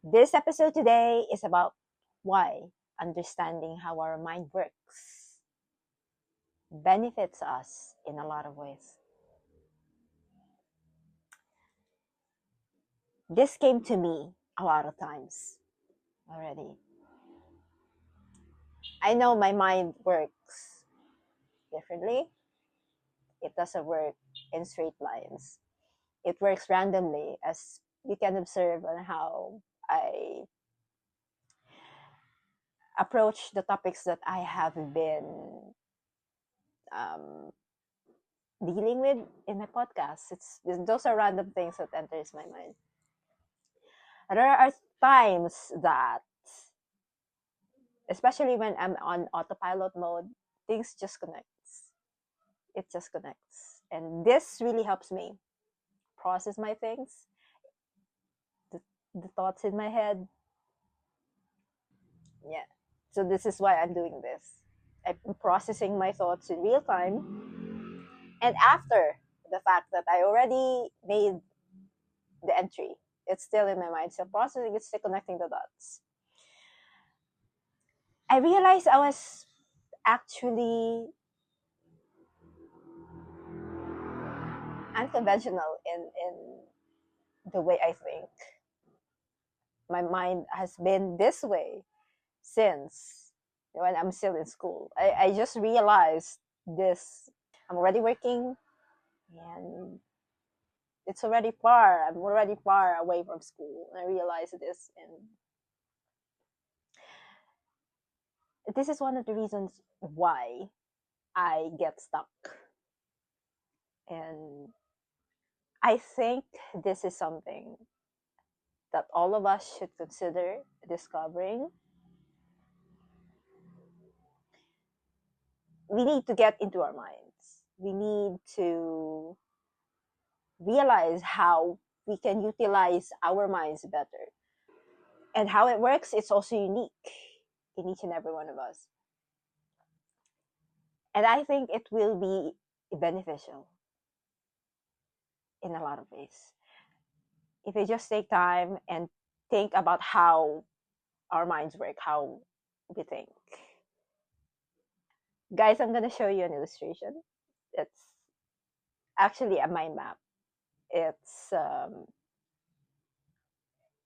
This episode today is about why understanding how our mind works benefits us in a lot of ways. This came to me a lot of times already. I know my mind works differently. It doesn't work in straight lines. It works randomly, as you can observe on how I approach the topics that I have been um, dealing with in my podcast. Those are random things that enters my mind. There are times that, especially when I'm on autopilot mode, things just connects. It just connects, and this really helps me process my things, the, the thoughts in my head. Yeah. So this is why I'm doing this. I'm processing my thoughts in real time, and after the fact that I already made the entry, it's still in my mind. So processing, it's still connecting the dots. I realized I was actually unconventional in the way I think. My mind has been this way since when I'm still in school. I just realized this. I'm already working, and I'm already far away from school. And I realized this, and this is one of the reasons why I get stuck. And I think this is something that all of us should consider discovering. We need to get into our minds. We need to realize how we can utilize our minds better. And how it works, it's also unique in each and every one of us. And I think it will be beneficial in a lot of ways. If we just take time and think about how our minds work, how we think. Guys, I'm going to show you an illustration. It's actually a mind map. It's um,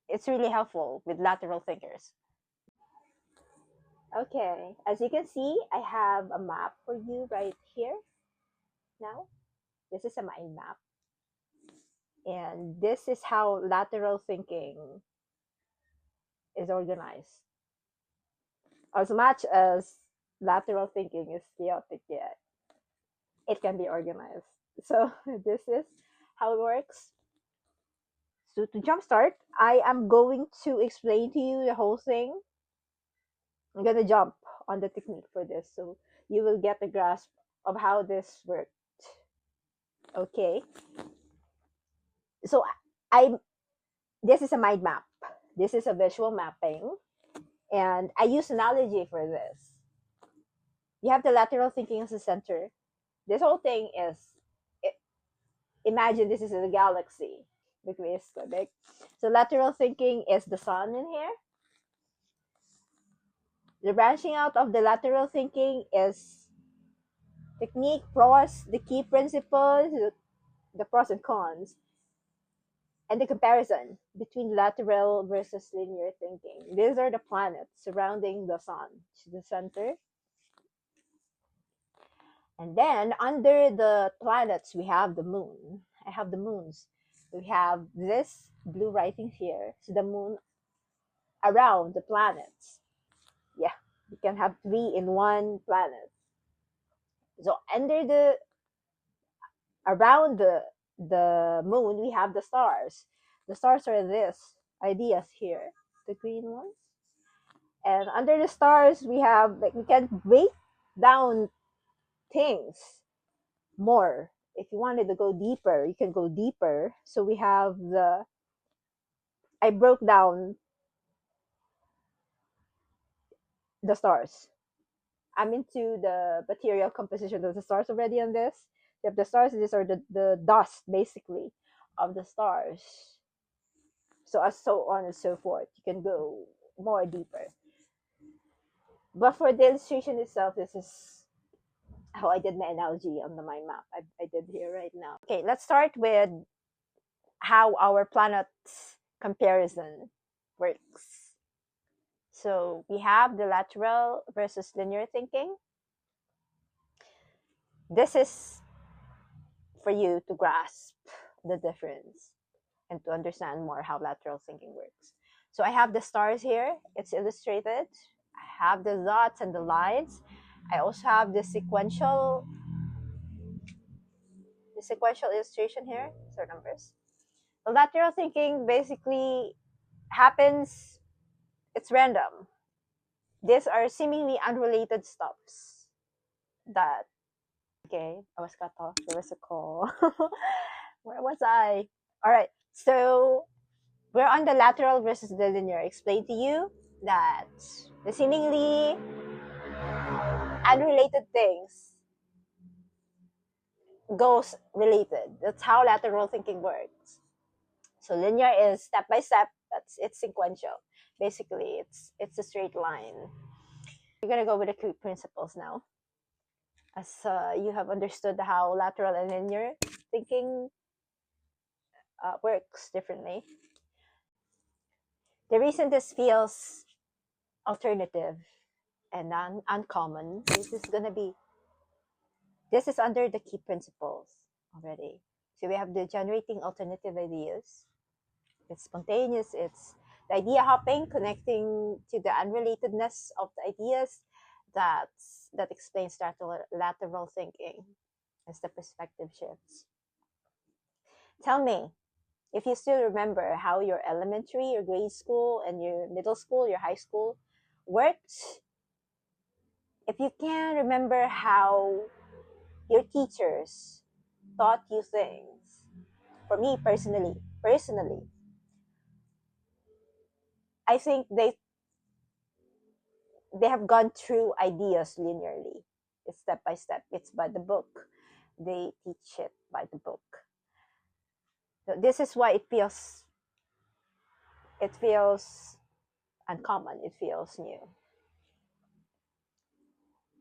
it's really helpful with lateral thinkers. Okay, as you can see, I have a map for you right here now. This is a mind map, and this is how lateral thinking is organized. As much as lateral thinking is chaotic, yet it can be organized. So this is how it works. So to jumpstart, I am going to explain to you the whole thing. I'm gonna jump on the technique for this, so you will get a grasp of how this worked. Okay. So I this is a mind map. This is a visual mapping, and I use analogy for this. You have the lateral thinking as the center. This whole thing is, imagine this is a galaxy. So lateral thinking is the sun in here. The branching out of the lateral thinking is technique, pros, the key principles, the pros and cons, and the comparison between lateral versus linear thinking. These are the planets surrounding the sun, the center. And then under the planets, we have the moon. I have the moons. We have this blue writing here. So the moon around the planets. Yeah, you can have three in one planet. So under around the moon, we have the stars. The stars are this ideas here, the green ones. And under the stars, we have, like, we can break down things more. If you wanted to go deeper, you can go deeper. So we have I broke down the stars. I'm into the material composition of the stars already on this. You have the stars, these are the dust basically of the stars. so on and so forth. You can go more deeper. But for the illustration itself, this is how I did my analogy on the mind map. I did here right now. Okay, let's start with how our planet comparison works. So we have the lateral versus linear thinking. This is for you to grasp the difference and to understand more how lateral thinking works. So I have the stars here. It's illustrated. I have the dots and the lines. I also have the sequential illustration here. So numbers. The lateral thinking basically happens. It's random. These are seemingly unrelated stops that. Okay, I was cut off. There was a call. Where was I? All right. So we're on the lateral versus the linear. I explained to you that the seemingly unrelated things goes related. That's how lateral thinking works. So linear is step by step. It's sequential. Basically, it's a straight line. We're gonna go with the key principles now, as you have understood how lateral and linear thinking works differently. The reason this feels alternative and uncommon this is under the key principles already. So we have the generating alternative ideas. It's spontaneous. It's the idea hopping, connecting to the unrelatedness of the ideas. That explains lateral thinking as the perspective shifts. Tell me, if you still remember how your elementary, your grade school, and your middle school, your high school worked, if you can remember how your teachers taught you things. For me personally, I think they have gone through ideas linearly. It's step by step. It's by the book. They teach it by the book. So this is why it feels uncommon. It feels new.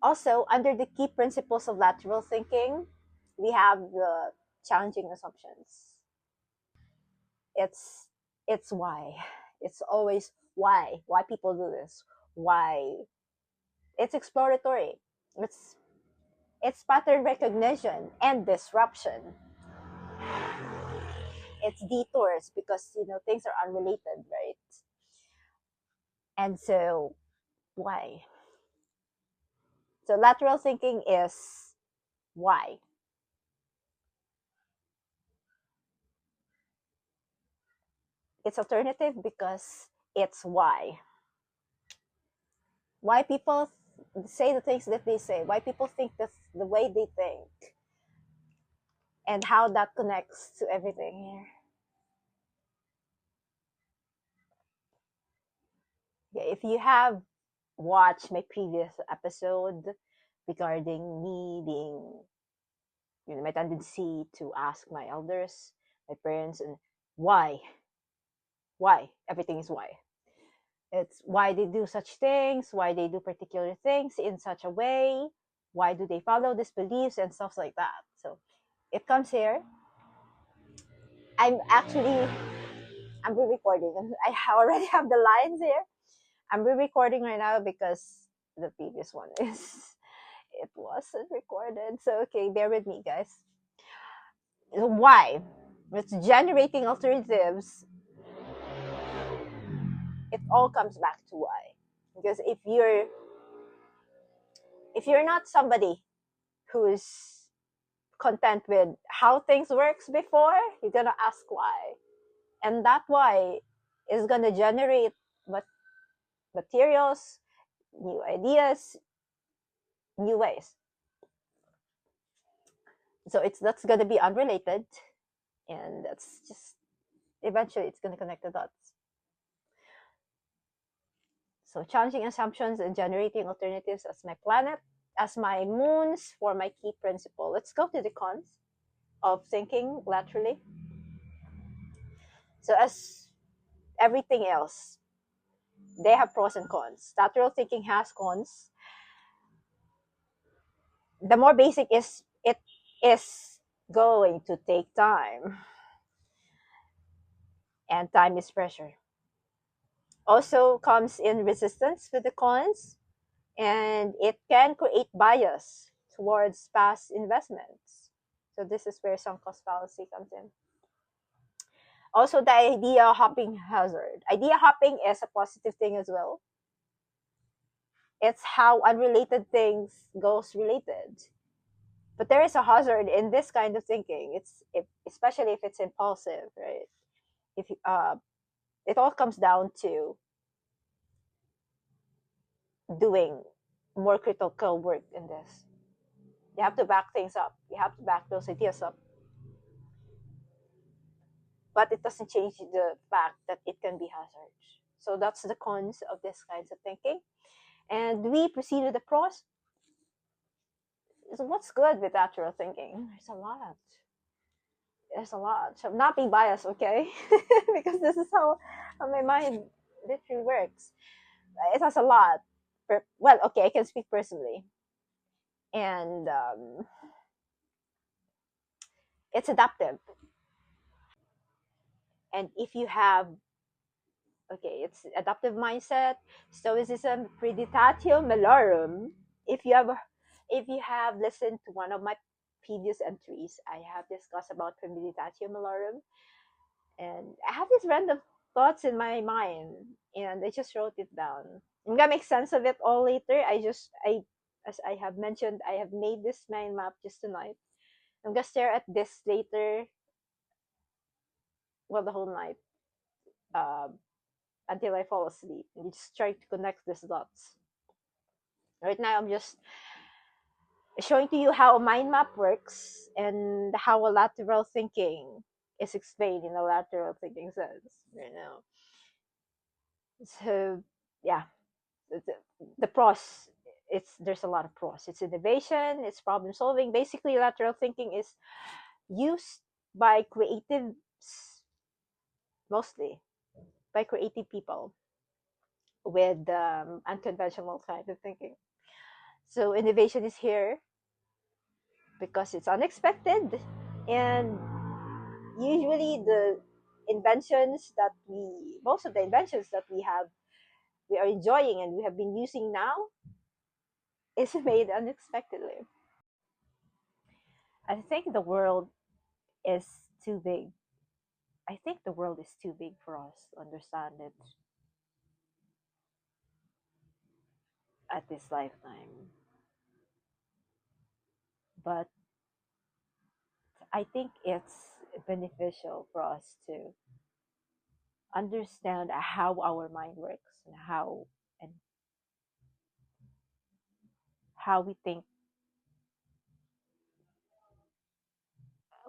Also, under the key principles of lateral thinking, we have the challenging assumptions. It's it's why. It's always why people do this. Why? It's exploratory. It's pattern recognition and disruption. It's detours because things are unrelated, right? And so why? So lateral thinking is why. It's alternative because it's why. Why people say the things that they say, why people think the way they think, and how that connects to everything here. Yeah, if you have watched my previous episode regarding me being, my tendency to ask my elders, my parents, and why, everything is why. It's why they do such things, why they do particular things in such a way, why do they follow these beliefs and stuff like that. So it comes here. I'm actually I'm re-recording. I already have the lines here. I'm re-recording right now because the previous one is it wasn't recorded. So okay, bear with me, guys. So why? It's generating alternatives. It all comes back to why. Because if you're not somebody who's content with how things works before, you're gonna ask why, and that why is gonna generate materials, new ideas, new ways. So that's gonna be unrelated, and that's just eventually it's gonna connect the dots. So challenging assumptions and generating alternatives as my moons for my key principle. Let's go to the cons of thinking laterally. So as everything else, they have pros and cons. Lateral thinking has cons. The more basic is it is going to take time, and time is pressure. Also comes in resistance with the cons, and it can create bias towards past investments. So this is where some cost fallacy comes in. Also, the idea hopping hazard. Idea hopping is a positive thing as well. It's how unrelated things goes related. But there is a hazard in this kind of thinking. Especially if it's impulsive, right? If it all comes down to doing more critical work in this. You have to back things up. You have to back those ideas up. But it doesn't change the fact that it can be hazards. So that's the cons of this kinds of thinking. And we proceed with the pros. So what's good with lateral thinking? There's a lot. There's a lot. So I'm not being biased, okay? Because this is how my mind literally works. It has a lot. Well, okay, I can speak personally. And it's adaptive. And if you have, okay, it's adaptive mindset, stoicism, preditatio malorum. If you have, if you have listened to one of my previous entries, I have discussed about preditatio malorum, and I have these random thoughts in my mind, and I just wrote it down. I'm gonna make sense of it all later. As I have mentioned, I have made this mind map just tonight. I'm gonna stare at this later, well, the whole night, uh, until I fall asleep, and just try to connect these dots. Right now, I'm just showing to you how a mind map works and how a lateral thinking is explained in a lateral thinking sense right now. So, yeah, the pros, there's a lot of pros. It's innovation, it's problem solving. Basically, lateral thinking is used by creatives, mostly by creative people with unconventional kind of thinking. So innovation is here because it's unexpected, and usually the inventions that we most of the inventions that we are enjoying and we have been using now is made unexpectedly. I think the world is too big. I think the world is too big for us to understand it at this lifetime. But I think it's beneficial for us to understand how our mind works and how we think,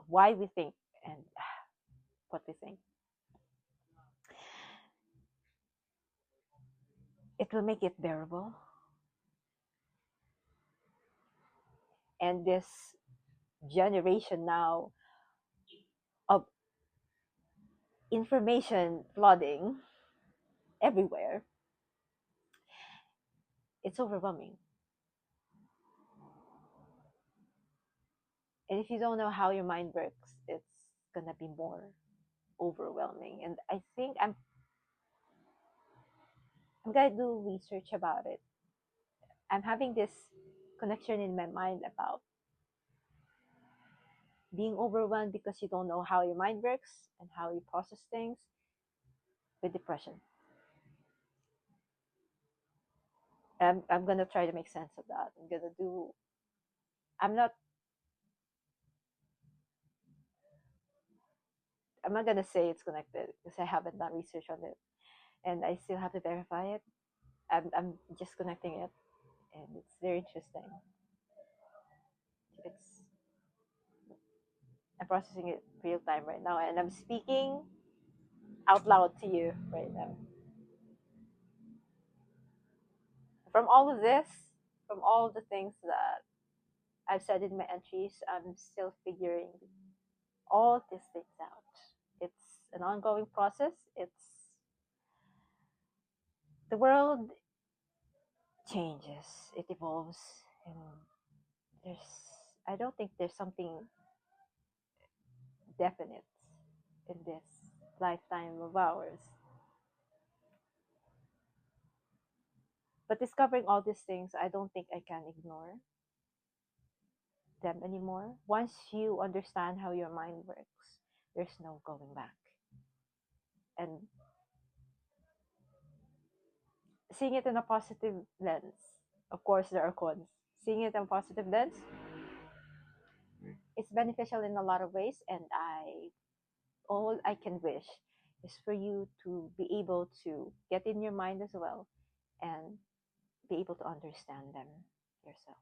why we think, and what we think. It will make it bearable. And this generation now of information flooding everywhere, it's overwhelming. And if you don't know how your mind works, it's gonna be more overwhelming. And I think I'm gonna do research about it. I'm having this connection in my mind about being overwhelmed because you don't know how your mind works and how you process things with depression. I'm gonna try to make sense of that. I'm not I'm not gonna say it's connected because I haven't done research on it, and I still have to verify it. I'm just connecting it, and it's very interesting. It's I'm processing it real time right now, and I'm speaking out loud to you right now. From all of this, from all the things that I've said in my entries, I'm still figuring all these things out. It's an ongoing process. It's The world changes, it evolves, and there's I don't think there's something definite in this lifetime of ours. But discovering all these things, I don't think I can ignore them anymore. Once you understand how your mind works, there's no going back. And seeing it in a positive lens, of course, there are cons. Seeing it in a positive lens, it's beneficial in a lot of ways. And all I can wish is for you to be able to get in your mind as well and be able to understand them yourself.